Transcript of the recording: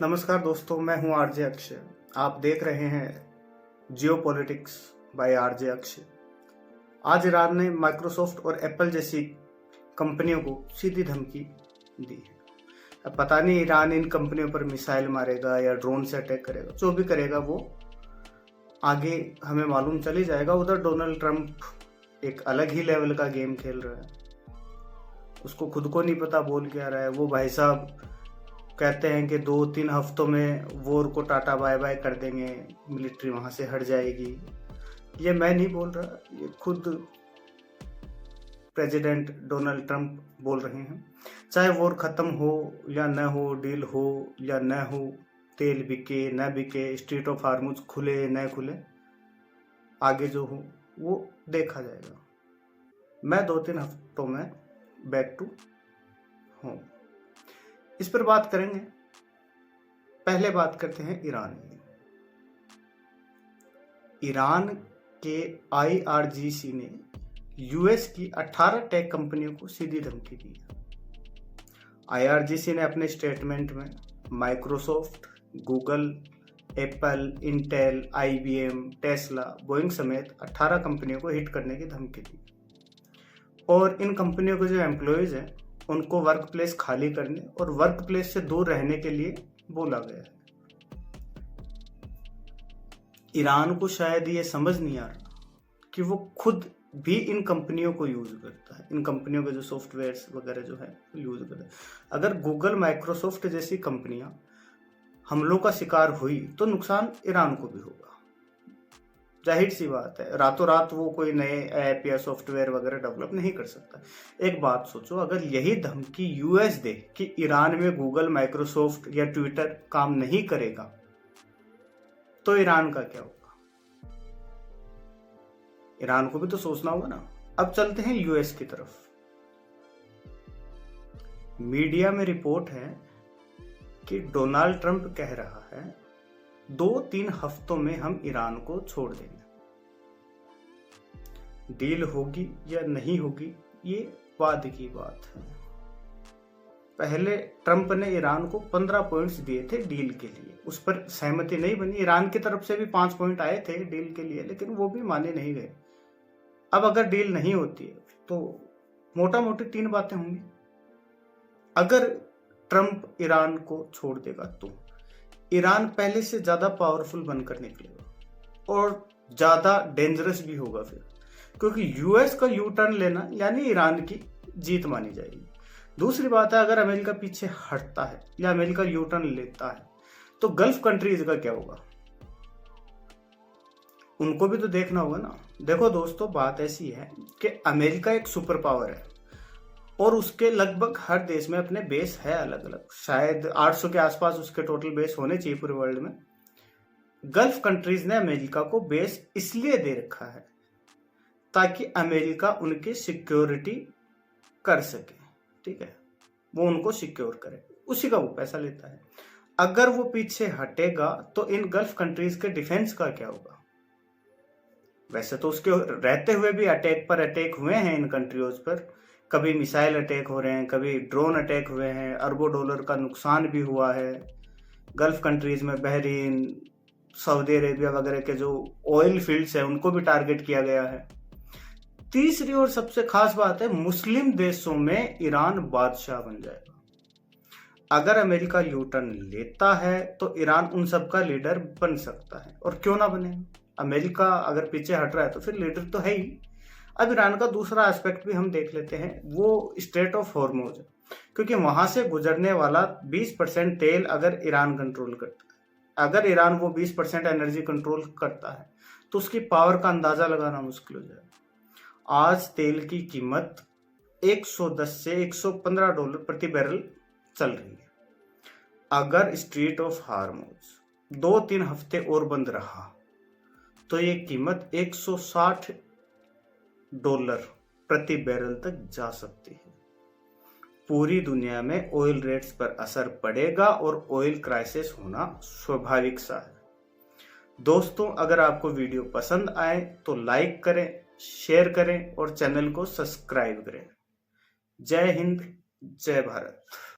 नमस्कार दोस्तों, मैं हूं आरजे अक्षय। आप देख रहे हैं जियो पॉलिटिक्स बाय आरजे अक्षय। आज ईरान ने माइक्रोसॉफ्ट और एप्पल जैसी कंपनियों को सीधी धमकी दी है। अब पता नहीं ईरान इन कंपनियों पर मिसाइल मारेगा या ड्रोन से अटैक करेगा। जो भी करेगा वो आगे हमें मालूम चल ही जाएगा। उधर डोनाल्ड ट्रंप एक अलग ही लेवल का गेम खेल रहा है। उसको खुद को नहीं पता बोल क्या रहा है। वो भाई साहब कहते हैं कि 2-3 हफ्तों में वॉर को टाटा बाय बाय कर देंगे, मिलिट्री वहां से हट जाएगी। ये मैं नहीं बोल रहा, ये खुद प्रेसिडेंट डोनाल्ड ट्रंप बोल रहे हैं। चाहे वॉर खत्म हो या न हो, डील हो या न हो, तेल बिके न बिके, स्ट्रीट ऑफ हार्मुज खुले न खुले, आगे जो हो वो देखा जाएगा। मैं 2-3 हफ्तों में बैक टू होम। इस पर बात करेंगे। पहले बात करते हैं ईरान की। ईरान के IRGC ने यूएस की 18 टेक कंपनियों को सीधी धमकी दी है। IRGC ने अपने स्टेटमेंट में Microsoft, Google, Apple, Intel, IBM, Tesla, Boeing समेत 18 कंपनियों को हिट करने की धमकी दी और इन कंपनियों के जो एम्प्लॉयज हैं उनको वर्क प्लेस खाली करने और वर्क प्लेस से दूर रहने के लिए बोला गया है। ईरान को शायद ये समझ नहीं आ रहा कि वो खुद भी इन कंपनियों को यूज करता है। इन कंपनियों के जो सॉफ्टवेयर वगैरह जो है यूज करता है। अगर गूगल, माइक्रोसॉफ्ट जैसी कंपनियां हमलों का शिकार हुई तो नुकसान ईरान को भी होगा। जाहिर सी बात है, रातों रात वो कोई नए ऐप या सॉफ्टवेयर वगैरह डेवलप नहीं कर सकता। एक बात सोचो, अगर यही धमकी यूएस दे कि ईरान में गूगल, माइक्रोसॉफ्ट या ट्विटर काम नहीं करेगा तो ईरान का क्या होगा? ईरान को भी तो सोचना होगा ना। अब चलते हैं यूएस की तरफ। मीडिया में रिपोर्ट है कि डोनाल्ड ट्रंप कह रहा है 2-3 हफ्तों में हम ईरान को छोड़ देंगे। डील होगी या नहीं होगी ये बाद की बात है। पहले ट्रंप ने ईरान को 15 पॉइंट्स दिए थे डील के लिए, उस पर सहमति नहीं बनी। ईरान की तरफ से भी 5 पॉइंट आए थे डील के लिए, लेकिन वो भी माने नहीं गए। अब अगर डील नहीं होती है तो मोटा मोटी 3 बातें होंगी। अगर ट्रंप ईरान को छोड़ देगा तो ईरान पहले से ज्यादा पावरफुल बनकर निकलेगा और ज्यादा डेंजरस भी होगा फिर, क्योंकि यूएस का यू टर्न लेना यानी ईरान की जीत मानी जाएगी। दूसरी बात है, अगर अमेरिका पीछे हटता है या अमेरिका यू टर्न लेता है तो गल्फ कंट्रीज का क्या होगा? उनको भी तो देखना होगा ना। देखो दोस्तों, बात ऐसी है कि अमेरिका एक सुपर पावर है और उसके लगभग हर देश में अपने बेस है अलग अलग। शायद 800 के आसपास उसके टोटल बेस होने चाहिए पूरे वर्ल्ड में। गल्फ कंट्रीज ने अमेरिका को बेस इसलिए दे रखा है ताकि अमेरिका उनकी सिक्योरिटी कर सके। ठीक है, वो उनको सिक्योर करे, उसी का वो पैसा लेता है। अगर वो पीछे हटेगा तो इन गल्फ कंट्रीज के डिफेंस का क्या होगा? वैसे तो उसके रहते हुए भी अटैक पर अटैक हुए हैं इन कंट्रीज पर। कभी मिसाइल अटैक हो रहे हैं, कभी ड्रोन अटैक हुए हैं, अरबों डॉलर का नुकसान भी हुआ है। गल्फ कंट्रीज में बहरीन, सऊदी अरेबिया वगैरह के जो ऑयल फील्ड्स है उनको भी टारगेट किया गया है। तीसरी और सबसे खास बात है, मुस्लिम देशों में ईरान बादशाह बन जाएगा। अगर अमेरिका यू टर्न लेता है तो ईरान उन सब का लीडर बन सकता है, और क्यों ना बने। अमेरिका अगर पीछे हट रहा है तो फिर लीडर तो है ही। अब ईरान का दूसरा एस्पेक्ट भी हम देख लेते हैं, वो स्ट्रेट ऑफ हॉर्मुज है, क्योंकि वहां से गुजरने वाला 20% तेल अगर ईरान कंट्रोल करता है, अगर ईरान वो 20% एनर्जी कंट्रोल करता है तो उसकी पावर का अंदाजा लगाना मुश्किल हो जाएगा। आज तेल की कीमत 110 से 115 डॉलर प्रति बैरल चल रही है। अगर स्ट्रीट ऑफ हार्मुज 2-3 हफ्ते और बंद रहा तो ये कीमत 160 डॉलर प्रति बैरल तक जा सकती है। पूरी दुनिया में ऑयल रेट्स पर असर पड़ेगा और ऑयल क्राइसिस होना स्वाभाविक सा है। दोस्तों, अगर आपको वीडियो पसंद आए तो लाइक करें, शेयर करें और चैनल को सब्सक्राइब करें। जय हिंद, जय भारत।